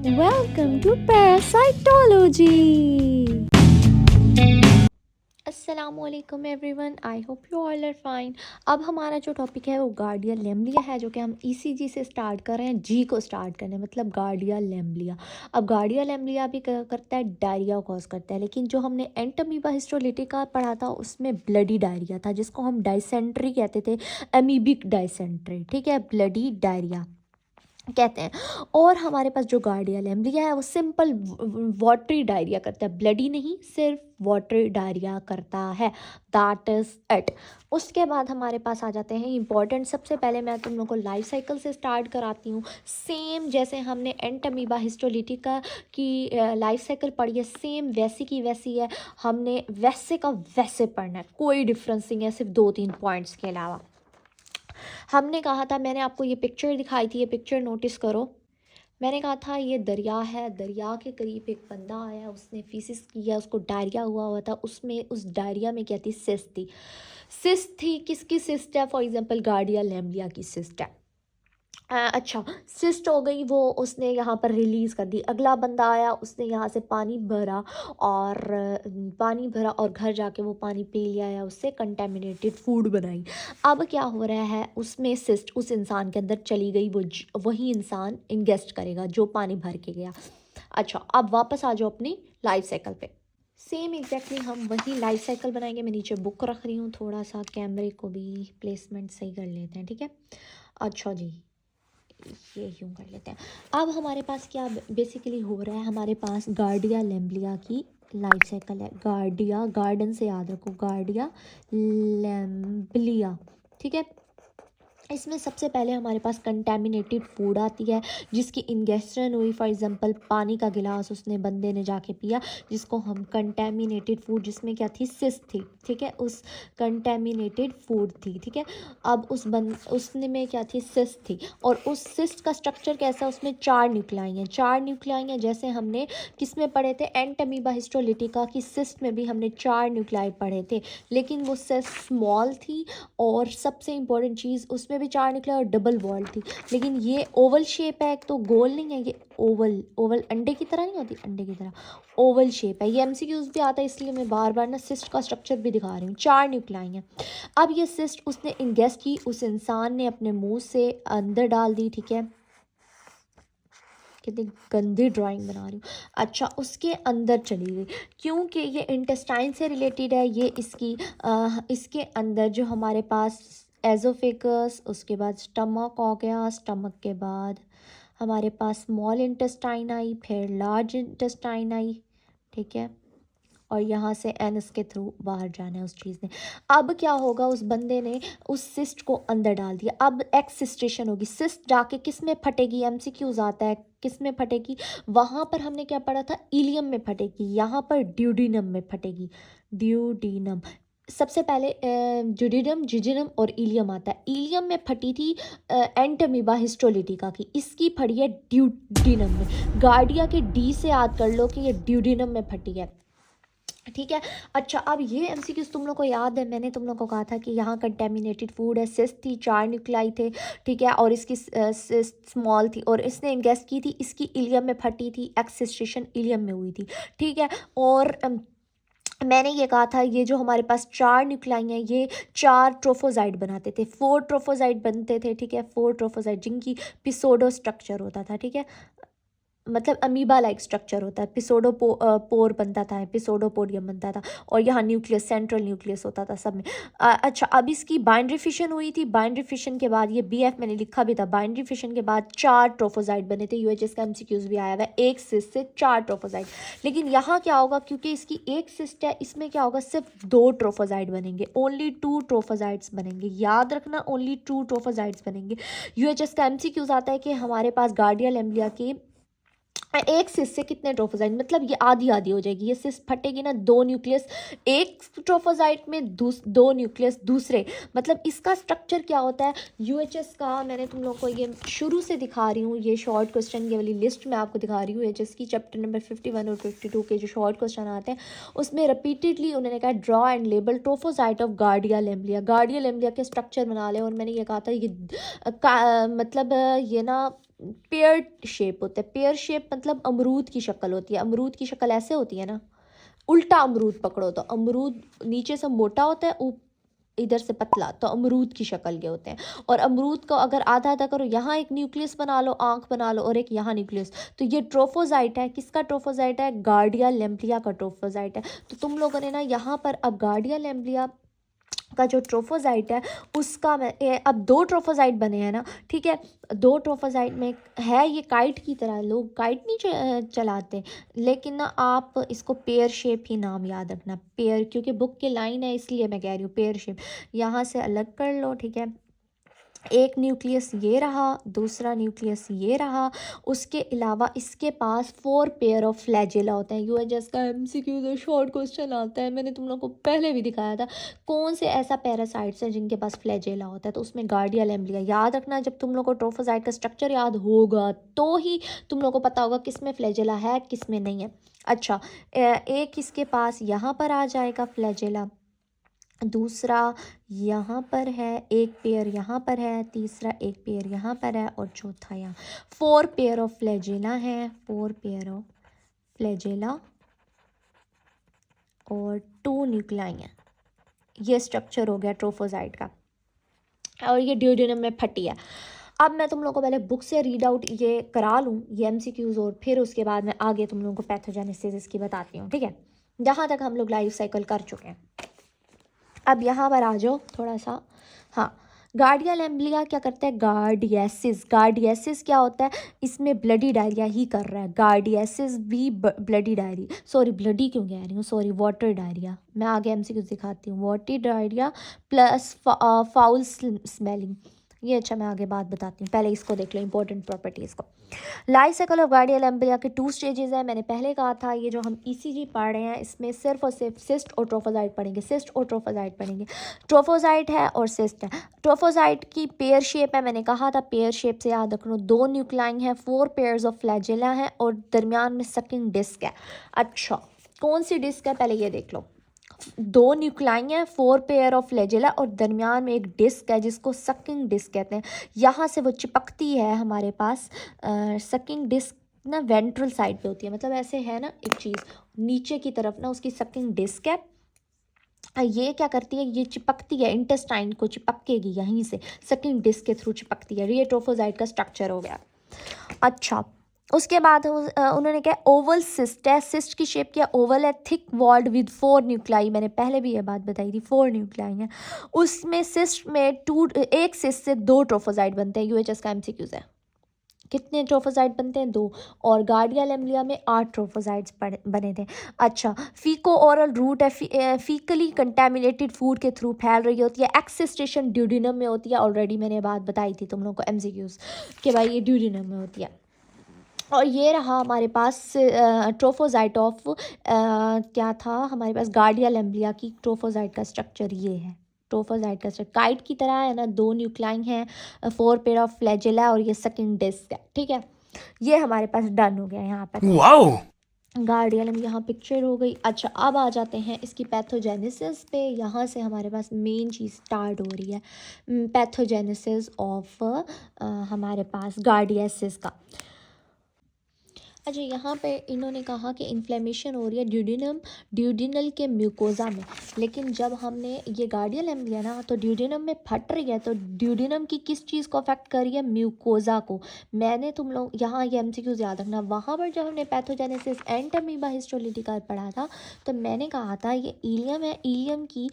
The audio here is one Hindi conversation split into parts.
Welcome to Parasitology. अस्सलामुअलैकुम everyone, I hope you all are fine. अब हमारा जो टॉपिक है वो गार्डिया लेम्बलिया है, जो कि हम ईसीजी से स्टार्ट कर रहे हैं, जी को स्टार्ट करने मतलब गार्डिया लेम्बलिया। अब गार्डिया लेम्बलिया भी करता है, डायरिया कॉज करता है, लेकिन जो हमने एंटमीबा हिस्टोलिटिका पढ़ा था उसमें ब्लडी डायरिया था, जिसको हम डायसेंट्री कहते थे, अमीबिक डायसेंट्री, ठीक है, ब्लडी डायरिया कहते हैं। और हमारे पास जो गार्डिया लेम्बलिया है वो सिंपल वाटरी डायरिया करता है, ब्लडी नहीं, सिर्फ वाटरी डायरिया करता है, दैट इज इट। उसके बाद हमारे पास आ जाते हैं इंपॉर्टेंट। सबसे पहले मैं तुम लोग को लाइफ साइकिल से स्टार्ट कराती हूँ। सेम जैसे हमने एंटमीबा हिस्टोलिटिका की लाइफ साइकिल पढ़ी है, सेम वैसी की वैसी है, हमने वैसे का वैसे पढ़ना है, कोई डिफरेंस नहीं है, सिर्फ 2-3 पॉइंट्स के अलावा। हमने कहा था, मैंने आपको ये पिक्चर दिखाई थी, ये पिक्चर नोटिस करो। मैंने कहा था ये दरिया है, दरिया के करीब एक बंदा आया, उसने फीसिस किया, उसको डायरिया हुआ था, उसमें उस डायरिया में क्या थी, सिस्ट थी। सिस्ट थी, किसकी सिस्ट है, फॉर एग्जांपल गार्डिया लेम्बलिया की सिस्ट है। अच्छा, सिस्ट हो गई, वो उसने यहाँ पर रिलीज़ कर दी। अगला बंदा आया, उसने यहाँ से पानी भरा और घर जाके वो पानी पी लिया, या उससे कंटेमिनेटेड फूड बनाई। अब क्या हो रहा है, उसमें सिस्ट उस इंसान के अंदर चली गई, वही इंसान इंगेस्ट करेगा जो पानी भर के गया। अच्छा, अब वापस आ जाओ अपनी लाइफ साइकिल पे। सेम एग्जैक्टली हम वही लाइफ साइकिल बनाएंगे। मैं नीचे बुक रख रही हूँ, थोड़ा सा कैमरे को भी प्लेसमेंट सही कर लेते हैं, ठीक है। अच्छा जी, ये यूँ कर लेते हैं। अब हमारे पास क्या बेसिकली हो रहा है, हमारे पास गार्डिया लेम्बलिया की लाइफ साइकिल है। गार्डिया, गार्डन से याद रखो, गार्डिया लेम्बलिया, ठीक है। इसमें सबसे पहले हमारे पास कंटेमिनेटेड फूड आती है, जिसकी इंगेस्शन हुई, फॉर एग्जांपल पानी का गिलास उसने बंदे ने जाके पिया, जिसको हम कंटेमिनेटेड फूड, जिसमें क्या थी, सिस्ट थी, ठीक है, उस कंटेमिनेटेड फूड थी, ठीक है। अब उसने में क्या थी, सिस्ट थी, और उस सिस्ट का स्ट्रक्चर कैसा, उसमें 4 न्यूक्लियाई हैं, 4 न्यूक्लियाई हैं, जैसे हमने किस में पढ़े थे, एंटमीबा हिस्टोलिटिका की सिस्ट में भी हमने 4 न्यूक्लियाई पढ़े थे, लेकिन वो सिस्ट स्मॉल थी, और सबसे इंपॉर्टेंट चीज़, उसमें भी 4 निकला और डबल वॉल थी। लेकिन ये ओवल शेप है, तो गोल नहीं है, ये ओवल, ओवल अंडे की तरह नहीं होती, अंडे की तरह ओवल शेप है। ये एमसीक्यूज भी आता है, इसलिए मैं बार बार ना सिस्ट का स्ट्रक्चर भी दिखा रही हूँ। 4 न्यूक्लियाई हैं। अब ये सिस्ट उसने इंगेस्ट की, उस इंसान ने अपने मुंह से अंदर डाल दी, ठीक है। कितनी गंदी ड्राइंग बना रही हूँ। अच्छा, उसके अंदर चली गई, क्योंकि ये इंटेस्टाइन से रिलेटेड है। ये इसके अंदर जो हमारे पास एजोफेगस, उसके बाद स्टमक हो गया, स्टमक के बाद हमारे पास स्मॉल इंटेस्टाइन आई, फिर लार्ज इंटेस्टाइन आई, ठीक है, और यहाँ से एनस के थ्रू बाहर जाना है उस चीज़ ने। अब क्या होगा, उस बंदे ने उस सिस्ट को अंदर डाल दिया। अब एक्सिस्टेशन होगी, सिस्ट जाके किस में फटेगी, एमसीक्यूज आता है, किस में फटेगी, वहाँ पर हमने क्या पढ़ा था, इलियम में फटेगी, यहाँ पर ड्यूडिनम में फटेगी, ड्यूडिनम। सबसे पहले ड्यूडिनम, जिजिनम और इलियम आता है। इलियम में फटी थी एंटमीबा हिस्टोलिटिका की, इसकी फटी है ड्यूडिनम में। गार्डिया के डी से याद कर लो कि ये ड्यूडिनम में फटी है, ठीक है। अच्छा, अब ये एमसीक्यूज तुम लोग को याद है, मैंने तुम लोग को कहा था कि यहाँ कंटेमिनेटेड फूड है, सिस्ट थी, 4 न्यूक्लियाई थे, ठीक है, और इसकी सिस्ट स्मॉल थी, और इसने इंगेस्ट की थी, इसकी इलियम में फटी थी, एक्सिस्टेशन इलियम में हुई थी, ठीक है। और मैंने ये कहा था, ये जो हमारे पास 4 न्यूक्लियाई हैं, ये 4 ट्रोफोजाइट बनाते थे, 4 ट्रोफोजाइट बनते थे, ठीक है, 4 ट्रोफोजाइट, जिनकी पिसोडो स्ट्रक्चर होता था, ठीक है, मतलब अमीबा लाइक स्ट्रक्चर होता है। पोर बनता था, एपिसोडोपोडियम बनता था, और यहाँ न्यूक्लियस, सेंट्रल न्यूक्लियस होता था सब में। अच्छा, अब इसकी बाइंड्री फिशन हुई थी, बाइंड्री फिशन के बाद ये बीएफ मैंने लिखा भी था, बाइंड्री फिशन के बाद 4 ट्रोफोजाइट बने थे। यूएचएस का एमसीक्यूज भी आया हुआ है, एक सिस्ट से 4 ट्रोफोजाइट। लेकिन यहाँ क्या होगा, क्योंकि इसकी एक सिस्ट है, इसमें क्या होगा, सिर्फ 2 ट्रोफोजाइट बनेंगे, ओनली 2 ट्रोफोजाइट्स बनेंगे, याद रखना, ओनली 2 ट्रोफोजाइट्स बनेंगे। यूएचएस का एमसीक्यूज आता है कि हमारे पास गार्डिया लेम्बलिया की एक सिस्ट से कितने ट्रोफोजाइट, मतलब ये आधी आधी हो जाएगी, ये सिस्ट फटेगी ना, 2 न्यूक्लियस एक ट्रोफोजाइट में, 2 न्यूक्लियस दूसरे, मतलब इसका स्ट्रक्चर क्या होता है। यूएचएस का मैंने तुम लोग को ये शुरू से दिखा रही हूँ, ये शॉर्ट क्वेश्चन की वाली लिस्ट मैं आपको दिखा रही हूँ। यूएचएस की चैप्टर नंबर 51 और 52 के जो शॉर्ट क्वेश्चन आते हैं, उसमें रिपीटेडली उन्होंने कहा ड्रॉ एंड लेबल ट्रोफोजाइट ऑफ गार्डिया लेम्बलिया, गार्डिया लेम्बलिया के स्ट्रक्चर बना लें। और मैंने ये कहा था, ये मतलब ये ना पेयर शेप होता है। पेयर शेप मतलब अमरूद की शक्ल होती है। अमरूद की शक्ल ऐसे होती है ना, उल्टा अमरूद पकड़ो तो अमरूद नीचे से मोटा होता है, इधर से पतला, तो अमरूद की शक्ल के होते हैं। और अमरूद को अगर आधा आधा करो, यहाँ एक न्यूक्लियस बना लो, आंख बना लो, और एक यहाँ न्यूक्लियस, तो ये ट्रोफोजाइट है। किसका ट्रोफोजाइट है? गार्डिया लैम्ब्लिया का ट्रोफोजाइट है। तो तुम लोगों ने ना यहाँ पर अब गार्डिया लैम्ब्लिया का जो ट्रोफोजाइट है उसका अब दो ट्रोफोजाइट बने हैं ना, ठीक है। दो ट्रोफोजाइट में है, ये काइट की तरह, लोग काइट नहीं चलाते, लेकिन ना आप इसको पेयर शेप ही नाम याद रखना, पेयर, क्योंकि बुक की लाइन है इसलिए मैं कह रही हूँ पेयर शेप। यहाँ से अलग कर लो, ठीक है। एक न्यूक्लियस ये रहा, दूसरा न्यूक्लियस ये रहा। उसके अलावा इसके पास 4 पेयर ऑफ फ्लैजेला होते हैं। यूएचएस का एमसीक्यू जो शॉर्ट क्वेश्चन आता है, मैंने तुम लोगों को पहले भी दिखाया था, कौन से ऐसा पैरासाइट्स है जिनके पास फ्लैजेला होता है, तो उसमें गार्डिया लैम्ब्लिया। याद रखना, जब तुम लोग को ट्रोफोजाइट का स्ट्रक्चर याद होगा तो ही तुम लोग को पता होगा किस में फ्लैजेला है किस में नहीं है। अच्छा, एक इसके पास यहाँ पर आ जाएगा फ्लैजेला, दूसरा यहाँ पर है, एक पेयर यहाँ पर है, तीसरा एक पेयर यहाँ पर है, और चौथा यहाँ। 4 पेयर ऑफ फ्लैजेला है, 4 पेयर ऑफ फ्लैजेला और 2 न्यूक्लाई हैं। ये स्ट्रक्चर हो गया ट्रोफोजाइट का, और ये ड्यूडेनम में फटी है। अब मैं तुम लोगों को पहले बुक से रीड आउट ये करा लूँ, ये एमसीक्यूज, और फिर उसके बाद मैं आगे तुम लोगों को पैथोजेनेसिस इसकी बताती हूँ, ठीक है। जहाँ तक हम लोग लाइफ साइकिल कर चुके हैं। अब यहाँ पर आ जाओ थोड़ा सा। हाँ, गार्डिया लैम्ब्लिया क्या करता है? गार्डियसिस। गार्डियसिस क्या होता है? इसमें ब्लडी डायरिया ही कर रहा है। गार्डियसिस भी ब्लडी डायरी, सॉरी ब्लडी क्यों कह रही हूँ, सॉरी वाटर डायरिया। मैं आगे एमसीक्यू दिखाती हूँ। Water diarrhoea plus foul smelling. ये अच्छा, मैं आगे बात बताती हूँ, पहले इसको देख लो, इंपॉर्टेंट प्रॉपर्टीज़ को। Life cycle of Giardia lamblia के 2 स्टेजेस हैं। मैंने पहले कहा था, ये जो हम ईसीजी पढ़ रहे हैं इसमें सिर्फ और सिर्फ सिस्ट और ट्रोफोजाइट पढ़ेंगे, सिस्ट और ट्रोफोजाइट पढ़ेंगे। ट्रोफोजाइट है और सिस्ट है। ट्रोफोजाइट की पेयर शेप है, मैंने कहा था पेयर शेप से याद रख लो। 2 न्यूक्लाइन है, 4 पेयर्स ऑफ फ्लैजेला है, और दरमियान में सकिंग डिस्क है। अच्छा, कौन सी डिस्क है पहले ये देख लो। 2 न्यूक्लाई हैं, 4 पेयर ऑफ फ्लैजेला, और दरमियान में एक डिस्क है जिसको सकिंग डिस्क कहते हैं। यहाँ से वो चिपकती है हमारे पास। सकिंग डिस्क ना वेंट्रल साइड पे होती है, मतलब ऐसे है ना एक चीज़ नीचे की तरफ ना, उसकी सकिंग डिस्क है। ये क्या करती है? ये चिपकती है, इंटेस्टाइन को चिपकेगी यहीं से, सकिंग डिस्क के थ्रू चिपकती है। ये ट्रोफोजाइट का स्ट्रक्चर हो गया। अच्छा, उसके बाद उन्होंने क्या, ओवल सिस्ट है। सिस्ट की शेप क्या, ओवल है, थिक वॉल्ड विद 4 न्यूक्लाई। मैंने पहले भी ये बात बताई थी, 4 न्यूक्लाई हैं उसमें। सिस्ट में एक सिस्ट से 2 ट्रोफोजाइट बनते हैं। यूएचएस का एमसीक्यूज है, कितने ट्रोफोजाइट बनते हैं? 2। और गार्डिया लैम्ब्लिया में 8 ट्रोफोजाइट्स बने थे। अच्छा, फीको ओरल रूट है, फीकली कंटेमिनेटेड फूड के थ्रू फैल रही होती है। एक्सिस्टेशन ड्यूडिनम में होती है। ऑलरेडी मैंने बात बताई थी तुम लोग को एमसीक्यूज के, भाई ये ड्यूडिनम में होती है। और ये रहा हमारे पास ट्रोफोजाइट ऑफ क्या था हमारे पास, गार्डिया लैम्ब्लिया की ट्रोफोजाइट का स्ट्रक्चर ये है। ट्रोफोजाइट का स्ट्रक्चर काइट की तरह है ना, 2 न्यूक्लाइन है, 4 पेयर ऑफ फ्लैजेला, और ये सेकंड डिस्क है, ठीक है। ये हमारे पास डन हो गया यहाँ पर। वाओ, गार्डिया लैम्ब्लिया यहाँ पिक्चर हो गई। अच्छा, अब आ जाते हैं इसकी पैथोजेनेसिस पे। यहाँ से हमारे पास मेन चीज़ स्टार्ट हो रही है, पैथोजेनेसिस ऑफ हमारे पास गार्डियसिस का। अच्छा, यहाँ पे इन्होंने कहा कि इन्फ्लेमेशन हो रही है ड्यूडिनल के म्यूकोज़ा में। लेकिन जब हमने ये गार्डिया लैम्ब लिया ना, तो ड्यूडिनम में फट रही है, तो ड्यूडिनम की किस चीज़ को अफेक्ट कर रही है? म्यूकोज़ा को। मैंने तुम लोग यहाँ ये एमसीक्यूज याद रखना, वहाँ पर जब हमने पैथोजेनेसिस एंड अमीबा हिस्टोलिटिका पढ़ा था, तो मैंने कहा था ये इलियम है। इलियम की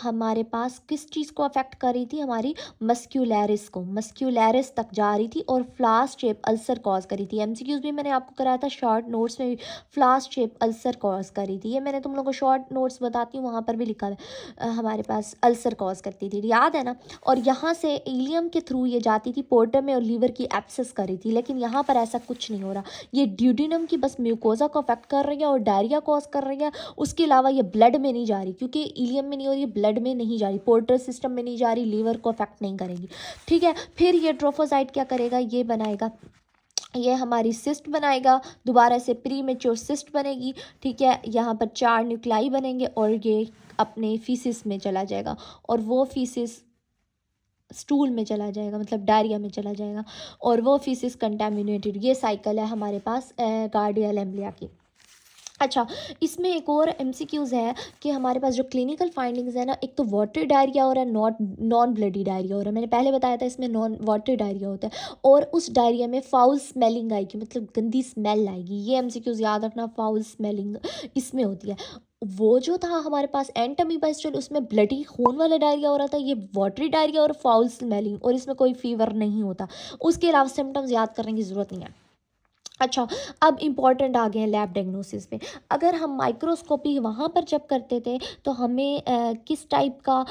हमारे पास किस चीज़ को अफेक्ट कर रही थी? हमारी मस्क्यूलैरिस को, मस्क्यूलैरिस तक जा रही थी, और फ्लास शेप अल्सर कॉज करी थी। एमसीक्यूज भी मैंने आपको कराया था शॉर्ट नोट्स में भी, फ्लास शेप अल्सर कॉज करी थी। ये मैंने तुम लोगों को शॉर्ट नोट्स बताती हूँ, वहाँ पर भी लिखा है हमारे पास अल्सर कॉज करती थी, याद है ना। और यहाँ से इलियम के थ्रू ये जाती थी पोर्टर में, और लीवर की एब्सेस करी थी। लेकिन यहाँ पर ऐसा कुछ नहीं हो रहा, ये ड्यूडिनम की बस म्यूकोजा को अफेक्ट कर रही है और डायरिया कॉज कर रही है। उसके अलावा ये ब्लड में नहीं जा रही, क्योंकि इलियम में नहीं हो रही, ब्लड में नहीं जा रही, पोर्टर सिस्टम में नहीं जा रही, लीवर को अफेक्ट नहीं करेगी, ठीक है। फिर ये ट्रोफोसाइट क्या करेगा? ये बनाएगा, ये हमारी सिस्ट बनाएगा, दोबारा से प्री मेच्योर सिस्ट बनेगी, ठीक है। यहाँ पर 4 न्यूक्लाई बनेंगे, और ये अपने फीसिस में चला जाएगा, और वो फीसिस स्टूल में चला जाएगा, मतलब डायरिया में चला जाएगा, और वो फीसिस कंटामिनेटेड। ये साइकिल है हमारे पास गार्डिया लैम्ब्लिया की। अच्छा, इसमें एक और एमसीक्यूज़ है कि हमारे पास जो क्लिनिकल फाइंडिंग्स है ना, एक तो वाटर डायरिया हो रहा है, नॉन ब्लडी डायरिया हो रहा है। मैंने पहले बताया था इसमें नॉन वाटर डायरिया होता है, और उस डायरिया में फाउल स्मेलिंग आएगी, मतलब गंदी स्मेल आएगी। ये एमसीक्यूज़ याद रखना, फाउल स्मेलिंग इसमें होती है। वो जो था हमारे पास एंटमीबा स्टोल, उसमें ब्लडी खून वाला डायरिया हो रहा था, ये वाटरी डायरिया और फाउल स्मेलिंग, और इसमें कोई फीवर नहीं होता। उसके अलावा सिम्टम्स याद करने की ज़रूरत नहीं है। अच्छा, अब इम्पॉर्टेंट आ गए हैं लैब डायग्नोसिस में। अगर हम माइक्रोस्कोपी वहाँ पर जब करते थे तो हमें किस टाइप का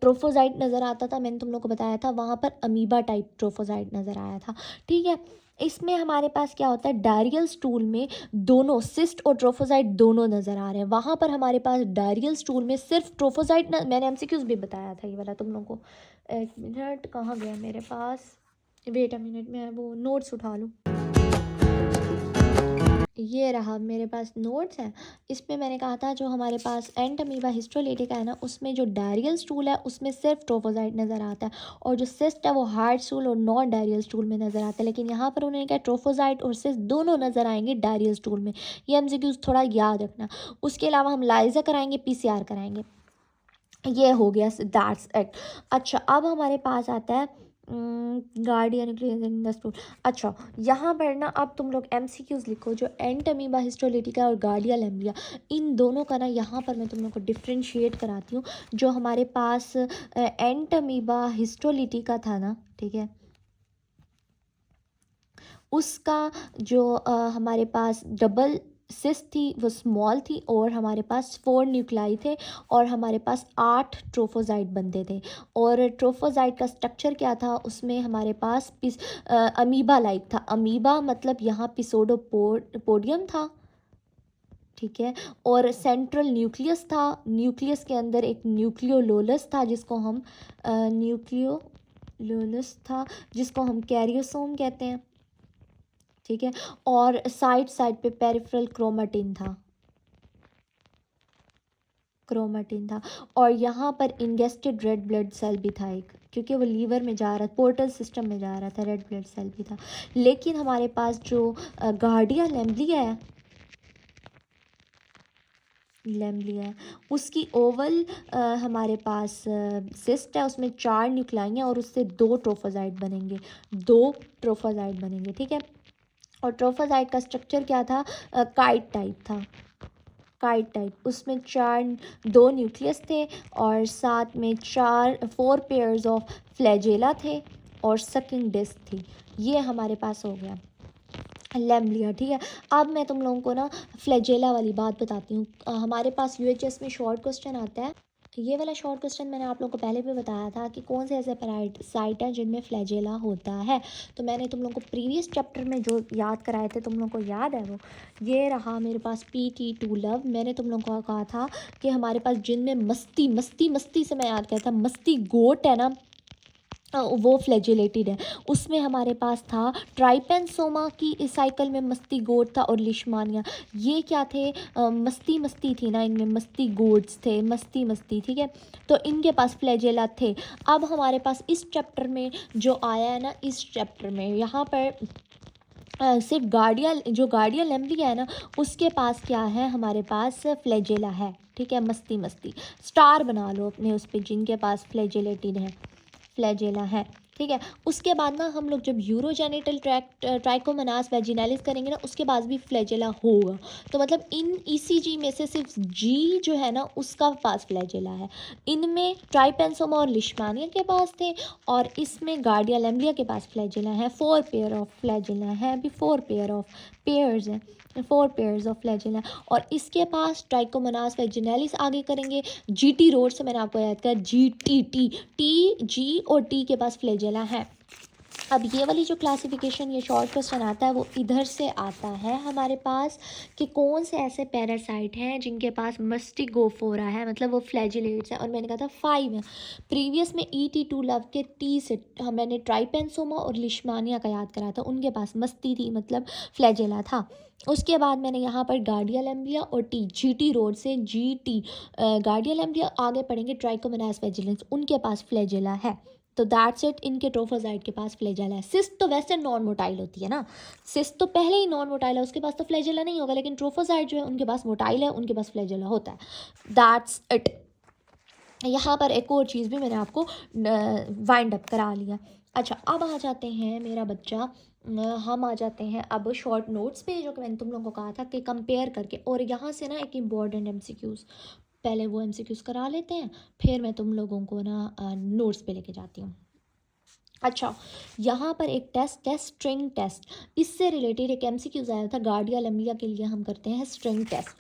ट्रोफोजाइट नज़र आता था, मैंने तुम लोग को बताया था, वहाँ पर अमीबा टाइप ट्रोफोजाइट नज़र आया था। ठीक है, इसमें हमारे पास क्या होता है, डायरियल स्टूल में दोनों सिस्ट और ट्रोफोजाइट दोनों नज़र आ रहे हैं। वहाँ पर हमारे पास डायरियल स्टूल में सिर्फ ट्रोफोजाइट मैंने एमसीक्यूज भी बताया था ये वाला तुम लोगों को। एक मिनट, कहाँ गया मेरे पास, वेट अ मिनट, मैं वो नोट्स उठा लूँ। ये रहा मेरे पास नोट्स हैं। इसमें मैंने कहा था जो हमारे पास एंटमीबा हिस्टोलिटिका है ना, उसमें जो डायरियल स्टूल है उसमें सिर्फ ट्रोफोजाइट नज़र आता है, और जो सिस्ट है वो हार्ड स्टूल और नॉन डायरियल स्टूल में नज़र आता है। लेकिन यहाँ पर उन्होंने कहा ट्रोफोजाइट और सिस्ट दोनों नज़र आएंगे डायरियल स्टूल में। ये एमसीक्यूज थोड़ा याद रखना। उसके अलावा हम लाइजा कराएंगे, पीसीआर कराएंगे। ये हो गया, दैट्स इट। अच्छा, अब हमारे पास आता है गार्डियन इन द स्टूल। अच्छा, यहाँ पर ना अब तुम लोग एमसीक्यूज लिखो, जो एंटमीबा हिस्टोलिटिका और गार्डिया लैम्ब्लिया, इन दोनों का ना यहाँ पर मैं तुम लोग को डिफ्रेंशिएट कराती हूँ। जो हमारे पास एंटमीबा हिस्टोलिटिका था ना, ठीक है, उसका जो हमारे पास डबल सिस थी वो स्मॉल थी, और हमारे पास 4 न्यूक्लाई थे, और हमारे पास 8 ट्रोफोजाइट बनते थे। और ट्रोफोजाइट का स्ट्रक्चर क्या था, उसमें हमारे पास अमीबा लाइक था। अमीबा मतलब यहाँ पिसोडोपोडियम था, ठीक है, और सेंट्रल न्यूक्लियस था। न्यूक्लियस के अंदर एक न्यूक्लियोलोलस था, जिसको हम न्यूक्लियोलोलस था जिसको हम कैरियोसोम कहते हैं, ठीक है, और साइड साइड पे पेरिफेरल क्रोमेटिन था, और यहाँ पर इंगेस्टेड रेड ब्लड सेल भी था एक, क्योंकि वो लीवर में जा रहा, पोर्टल सिस्टम में जा रहा था, रेड ब्लड सेल भी था। लेकिन हमारे पास जो गार्डिया लैम्ब्लिया है, उसकी ओवल हमारे पास सिस्ट है, उसमें 4 न्यूक्लाई हैं, और उससे 2 ट्रोफोजाइट बनेंगे, 2 ट्रोफोजाइट बनेंगे, ठीक है। और ट्रोफोजाइट का स्ट्रक्चर क्या था, काइट टाइप था, काइट टाइप। उसमें 2 न्यूक्लियस थे, और साथ में 4 पेयर्स ऑफ फ्लैजेला थे, और सकिंग डिस्क थी। ये हमारे पास हो गया लैम्ब्लिया, ठीक है। अब मैं तुम लोगों को ना फ्लैजेला वाली बात बताती हूँ। हमारे पास यूएचएस में शॉर्ट क्वेश्चन आता है। ये वाला शॉर्ट क्वेश्चन मैंने आप लोगों को पहले भी बताया था कि कौन से ऐसे पैरासाइट हैं जिनमें फ्लैजेला होता है। तो मैंने तुम लोगों को प्रीवियस चैप्टर में जो याद कराए थे, तुम लोगों को याद है वो, ये रहा मेरे पास PT2 लव। मैंने तुम लोगों को कहा था कि हमारे पास जिनमें मस्ती मस्ती मस्ती से मैं याद किया था, मस्ती गोट है ना, वो फ्लैजिलेटेड है। उसमें हमारे पास था ट्राइपेंसोमा की, इस साइकिल में मस्ती गोड था, और लिशमानिया। ये क्या थे, मस्ती मस्ती थी ना, इनमें मस्ती गोड्स थे, मस्ती मस्ती, ठीक है। तो इनके पास फ्लैजेला थे। अब हमारे पास इस चैप्टर में जो आया है ना, इस चैप्टर में यहाँ पर सिर्फ गार्डिया लैम्ब्लिया है ना, उसके पास क्या है, हमारे पास फ्लैजेला है, ठीक है। मस्ती मस्ती स्टार बना लो अपने उस पर, जिनके पास फ्लैजिलेटेड है, फ्लैजेला है, ठीक है। उसके बाद ना हम लोग जब यूरोजेनिटल ट्राइकोमोनास वैजिनालिस करेंगे ना, उसके बाद भी फ्लैजेला होगा। तो मतलब इन ECG में से सिर्फ G जो है ना, उसका पास फ्लैजेला है। इनमें ट्राइपेंसोमा और लिशमानिया के पास थे, और इसमें गार्डिया लैम्ब्लिया के पास फ्लैजेला है। 4 पेयर ऑफ फ्लैजेला है, अभी 4 पेयर ऑफ पेयर्स हैं, 4 पेयर्स ऑफ फ्लैजेला। और इसके पास ट्राइकोमोनास वैजिनालिस आगे करेंगे, GT रोड से मैंने आपको याद किया, G और T के पास फ्लैजेला है। अब ये वाली जो क्लासिफिकेशन, ये शॉर्ट क्वेश्चन आता है, वो इधर से आता है हमारे पास कि कौन से ऐसे पैरासाइट हैं जिनके पास मस्टिगोफोरा है, मतलब वो फ्लैजिलेट्स हैं। और मैंने कहा था 5 है। प्रीवियस में ET2 लव के T से मैंने ट्राइपेंसोमा और लिशमानिया का याद कराया था, उनके पास मस्ती थी, मतलब फ्लैजेला था। उसके बाद मैंने यहाँ पर गार्डिया लैम्ब्लिया और GT रोड से GT गार्डिया लैम्ब्लिया, आगे पढ़ेंगे ट्राइकोमोनास वैजिलेंस, उनके पास फ्लैजेला है, तो दैट्स इट, इनके ट्रोफोजाइट के पास फ्लैजेला है। सिस्ट तो वैसे नॉन मोटाइल होती है ना, सिस्ट तो पहले ही नॉन मोटाइल है, उसके पास तो फ्लैजेला नहीं होगा, लेकिन ट्रोफोजाइट जो है उनके पास मोटाइल है, उनके पास फ्लैजेला होता है। That's it. यहाँ पर एक और चीज़ भी मैंने आपको वाइंड अप करा लिया। अच्छा, अब आ जाते हैं मेरा बच्चा, हम आ जाते हैं अब शॉर्ट नोट्स पे, जो कि मैंने तुम लोगों को कहा था कि कंपेयर करके, और यहाँ से ना एक इम्पॉर्टेंट एमसीक्यूज़, पहले वो एमसीक्यूज़ करा लेते हैं, फिर मैं तुम लोगों को ना नोट्स पे लेके जाती हूँ। अच्छा, यहाँ पर एक टेस्ट है स्ट्रिंग टेस्ट, इससे रिलेटेड एक एमसीक्यूज़ आया था, गार्डिया लम्बिया के लिए हम करते हैं स्ट्रिंग टेस्ट।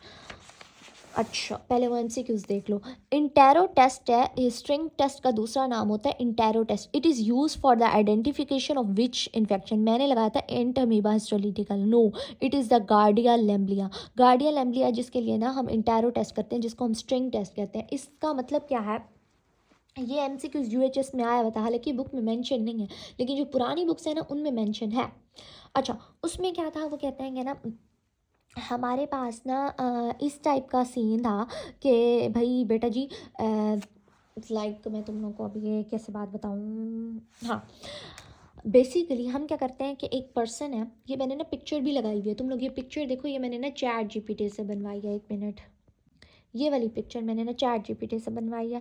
अच्छा, पहले वो एमसीक्यूज़ देख लो। इंटेरो टेस्ट है, स्ट्रिंग टेस्ट का दूसरा नाम होता है entero test. It is use for the identification of which infection. मैंने लगाया था Entamoeba histolytical, no, it is the Giardia lamblia. Giardia lamblia जिसके लिए ना हम इंटेरो टेस्ट करते हैं, जिसको हम स्ट्रिंग टेस्ट कहते हैं। इसका मतलब क्या है, ये एमसीक्यूज़ यूएचएस में आया हुआ था, हालांकि बुक में मेंशन नहीं है, लेकिन जो पुरानी बुक्स है ना उनमें मेंशन है। अच्छा, उसमें क्या था, वो कहते हैं ना हमारे पास ना इस टाइप का सीन था कि भाई बेटा जी, लाइक मैं तुम लोगों को अभी ये कैसे बात बताऊँ। हाँ, बेसिकली हम क्या करते हैं कि एक पर्सन है, ये मैंने ना पिक्चर भी लगाई हुई है, तुम लोग ये पिक्चर देखो, ये मैंने ना चैट जीपीटी से बनवाई है, 1 मिनट, ये वाली पिक्चर मैंने ना चैट जीपीटी से बनवाई है।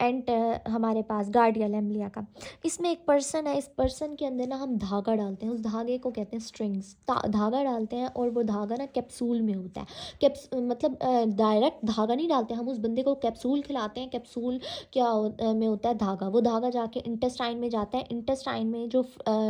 एंड हमारे पास गार्डिया लैम्ब्लिया का, इसमें एक पर्सन है, इस पर्सन के अंदर ना हम धागा डालते हैं, उस धागे को कहते हैं स्ट्रिंग्स। धागा डालते हैं और वो धागा ना कैप्सूल में होता है। मतलब डायरेक्ट धागा नहीं डालते हम, उस बंदे को कैप्सूल खिलाते हैं। कैप्सूल में होता है धागा, वो धागा जाके इंटेस्टाइन में जाता है। इंटेस्टाइन में जो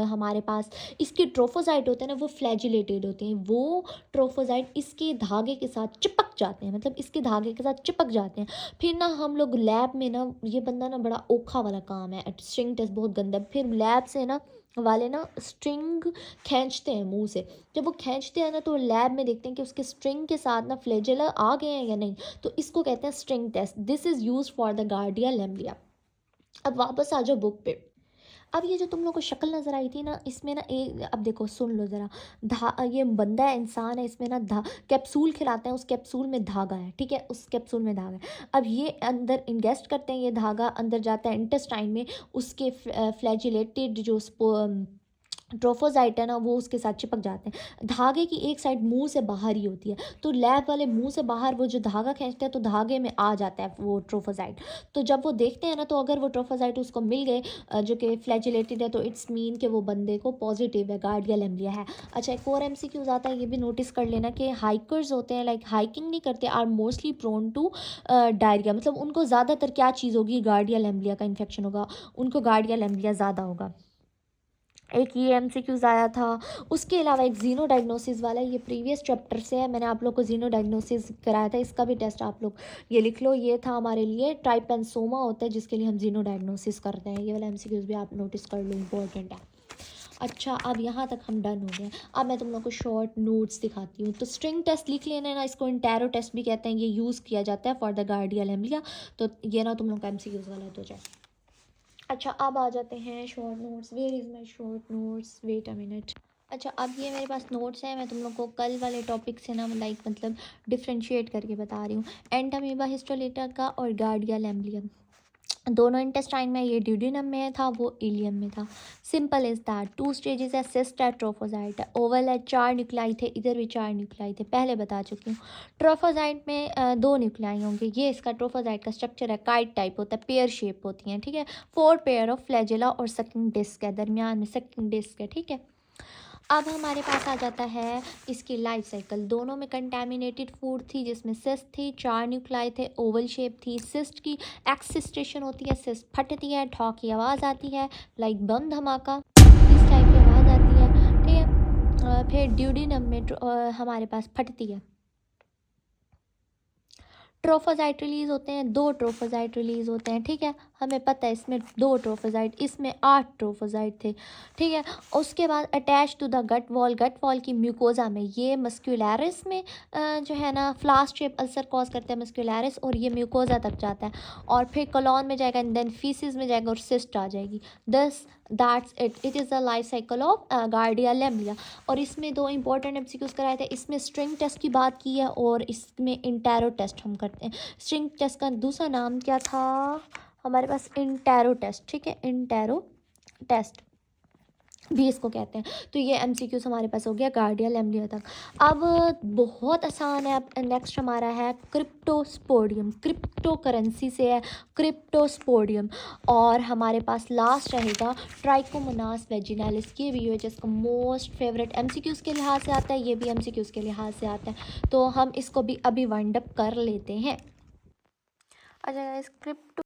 हमारे पास इसके ट्रोफोसाइट होते हैं ना, वो फ्लैजिलेटेड होते हैं। वो ट्रोफोसाइट इसके धागे के साथ चिपक जाते हैं, मतलब इसके धागे के साथ चिपक जाते हैं। फिर ना हम लोग लैब में ना, ये बंदा ना बड़ा ओखा वाला काम है, स्ट्रिंग टेस्ट बहुत गंदा है। फिर लैब से ना वाले ना स्ट्रिंग खींचते हैं मुंह से। जब वो खींचते हैं ना तो लैब में देखते हैं कि उसके स्ट्रिंग के साथ ना फ्लैजेला आ गए हैं या नहीं, तो इसको कहते हैं string test. This is use for the Giardia lamblia. अब वापस आ जाओ बुक पे। अब ये जो तुम लोग को शक्ल नज़र आई थी ना, इसमें ना एक, अब देखो सुन लो ज़रा, ये बंदा है, इंसान है, इसमें ना कैप्सूल खिलाते हैं, उस कैप्सूल में धागा है, ठीक है, उस कैप्सूल में धागा है। अब ये अंदर इंगेस्ट करते हैं, ये धागा अंदर जाता है इंटेस्टाइन में, उसके फ्लैजिलेटेड जो ट्रोफोजाइट है ना, वो उसके साथ चिपक जाते हैं। धागे की एक साइड मुंह से बाहर ही होती है, तो लैब वाले मुंह से बाहर वो जो धागा खींचते हैं तो धागे में आ जाता है वो ट्रोफोजाइट। तो जब वो देखते हैं ना, तो अगर वो ट्रोफोजाइट उसको मिल गए जो कि फ्लैजिलेटेड है, तो इट्स मीन कि वो बंदे को पॉजिटिव है, गार्डिया लैम्ब्लिया है। अच्छा, एक और एमसीक्यूज आता है, ये भी नोटिस कर लेना कि हाइकर्स होते हैं, लाइक हाइकिंग नहीं करते, are mostly prone to diarrhoea. मतलब उनको ज़्यादातर क्या चीज़ होगी, गार्डिया लैम्ब्लिया का इन्फेक्शन होगा, उनको गार्डिया लैम्ब्लिया ज़्यादा होगा। एक ये एमसीक्यूज़ आया था। उसके अलावा एक जीनो डायग्नोसिस वाला, ये प्रीवियस चैप्टर से है, मैंने आप लोग को जीनो डायग्नोसिस कराया था, इसका भी टेस्ट आप लोग ये लिख लो। ये था हमारे लिए ट्राइपेंसोमा होता है, जिसके लिए हम जीनो डायग्नोसिस करते हैं। ये वाला एमसीक्यूज़ भी आप नोटिस कर लो, इंपॉर्टेंट है। अच्छा, अब यहाँ तक हम डन हो गए। अब मैं तुम लोग को शॉर्ट नोट्स दिखाती हूँ। तो स्ट्रिंग टेस्ट लिख लेना ना, इसको इंटेरो टेस्ट भी कहते हैं, ये यूज़ किया जाता है फॉर द गार्डिया लैम्ब्लिया। तो ये ना तुम लोग का एमसीक्यूज़ गलत हो जाए। अच्छा, अब आ जाते हैं short notes. Where is my short notes, wait a minute. अच्छा, अब ये मेरे पास नोट्स हैं, मैं तुम लोग को कल वाले टॉपिक से ना लाइक मतलब डिफ्रेंशिएट करके बता रही हूँ। एंटामीबा हिस्टोलेटा का और गार्डिया लैम्ब्लियम, दोनों इंटेस्टाइन में, ये ड्यूडेनम में था, वो इलियम में था। Simple is that. 2 स्टेजेस है, सिस्ट है, ट्रोफोजाइट है। ओवल है, 4 न्यूक्लाई थे, इधर भी 4 न्यूक्लाई थे, पहले बता चुकी हूँ। ट्रोफोजाइट में 2 न्यूक्लाई होंगे। ये इसका ट्रोफोजाइट का स्ट्रक्चर है, काइट टाइप होता है, पेयर शेप होती हैं, ठीक है। 4 पेयर ऑफ फ्लैजेला और सकिंग डिस्क है, दरमियान में सकिंग डिस्क है, ठीक है। अब हमारे पास आ जाता है इसकी लाइफ साइकिल। दोनों में कंटेमिनेटेड फूड थी, जिसमें सिस्ट थी, 4 न्यूक्लाई थे, ओवल शेप थी। सिस्ट की एक्सिस्टेशन होती है, सिस्ट फटती है, ठॉ की आवाज़ आती है, लाइक बम धमाका, इस टाइप की आवाज़ आती है, ठीक है। फिर ड्यूडेनम में हमारे पास फटती है। ट्रोफोजाइट रिलीज़ होते हैं, 2 ट्रोफोजाइट रिलीज़ होते हैं, ठीक है, हमें पता है इसमें 2 ट्रोफोजाइट, इसमें 8 ट्रोफोजाइट थे, ठीक है। उसके बाद attach to the gut wall, gut wall की म्यूकोजा में, ये मस्क्यूलरिस में जो है ना फ्लास्ट शेप अल्सर कॉज करता है मस्क्यूलरिस, और ये म्यूकोजा तक जाता है, और फिर कॉलोन में जाएगा, एंड देन फीसिस में जाएगा और सिस्ट आ जाएगी। Thus that's it is the life cycle of Giardia lamblia. और इसमें 2 इंपॉर्टेंट एमसीक्यूज कराए थे, इसमें स्ट्रिंग टेस्ट की बात की है और इसमें इंटेरो टेस्ट हम करते हैं। स्ट्रिंग टेस्ट का दूसरा नाम क्या था, हमारे पास इंटेरो टेस्ट, ठीक है, इंटेरो टेस्ट भी इसको कहते हैं। तो ये एमसीक्यूज हमारे पास हो गया गार्डिया लैम्ब्लिया तक। अब बहुत आसान है, अब नेक्स्ट हमारा है क्रिप्टोस्पोडियम, क्रिप्टो करेंसी से है क्रिप्टोस्पोडियम। और हमारे पास लास्ट रहेगा ट्राइकोमोनास वेजिनालिस, ये भी है जिसका मोस्ट फेवरेट एमसीक्यूज के लिहाज से आता है, ये भी एमसीक्यूज के लिहाज से आता है। तो हम इसको भी अभी वाइंड अप कर लेते हैं। अच्छा गाइस, क्रिप्टो